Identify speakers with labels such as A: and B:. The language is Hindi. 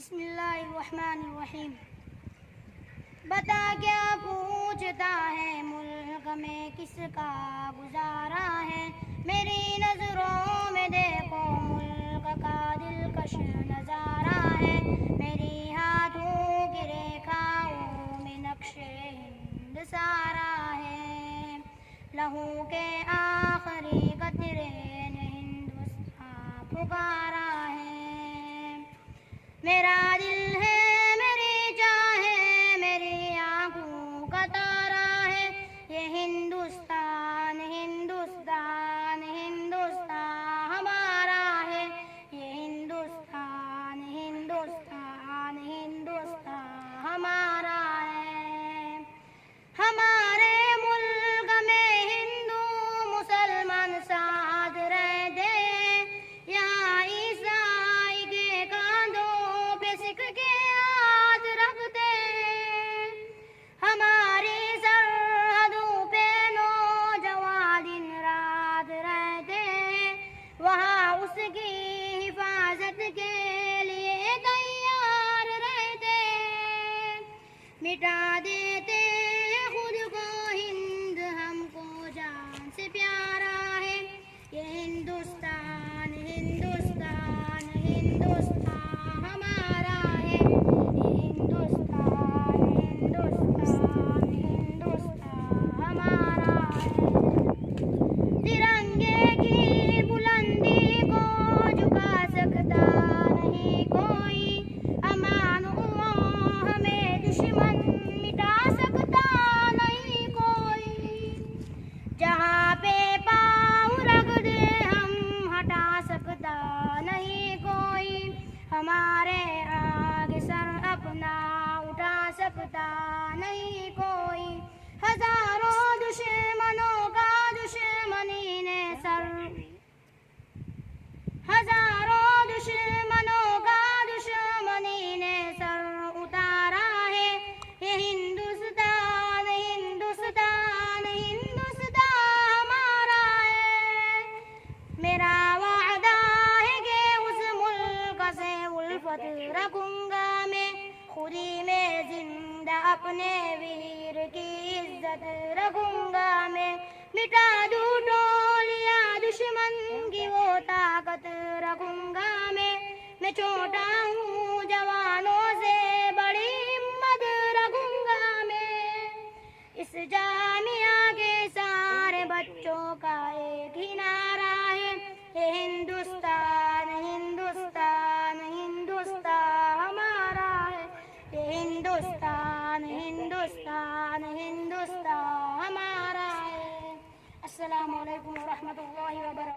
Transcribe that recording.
A: बिस्मिल्लाहिर्रहमानिर्रहीम। बता क्या पूछता है मुल्क में किसका गुजारा है, मेरी नज़रों में देखो मुल्क का दिलकश नज़ारा है, मेरी हाथों की रेखाओं में नक्शे हिंद सारा है, लहू के आखिरी कतरे ने हिंदुस्तान पुकारा है। मेरा दिल है मेरी जान है मेरी आँखों का तारा है, ये हिंदुस्तान हिंदुस्तान हिंदुस्तान हमारा है, ये हिंदुस्तान हिंदुस्तान हिंदुस्तान हमारा है। हमारे मुल्क में हिंदू मुसलमान साथ रहते, यहाँ ईसाई के कांधों पे सिख के हाथ रखते, हमारी सरहदों पे नौजवान दिन रात रहते, वहाँ उसकी हिफाजत के लिए तैयार रहते, मिटा देते खुद को हिंद हमको जान से प्यारा है, ये हिंदुस्तान हिंदुस्तान हिंदुस्तान हमारा है, ये हिंदुस्तान हिंदुस्तान हिंदुस्तान हमारा है। तिरंगे की बुलंदी को झुका सकता नहीं कोई, अमान हमें दुश्मन मिटा सकता नहीं कोई, जहाँ पे पाँव रख दे हम हटा सकता नहीं कोई, हमारे आगे सर अपना उठा सकता नहीं कोई, हजारों दुश्मनों का दुश्मनी ने सर, हजारों दुश्मनों का दुश्मनी ने सर उतारा है, ये हिंदुस्तान हिंदुस्तान हिंदुस्तान हमारा है। मेरा वादा है कि उस मुल्क से उल्फत रखूंगा मैं, खुदी में जिंदा अपने वीर की इज्जत रखूंगा मैं, मिटा दूं टोलियां दुश्मन की वो ताकत रखूंगा मैं छोटा हूँ जवानों से बड़ी हिम्मत रखूंगा मैं, इस जामिया के सारे बच्चों का एक ही नारा है, ये हिंदुस्तान हिंदुस्तान हिंदुस्तान हमारा है, ये हिंदुस्तान हिंदुस्तान हिंदुस्तान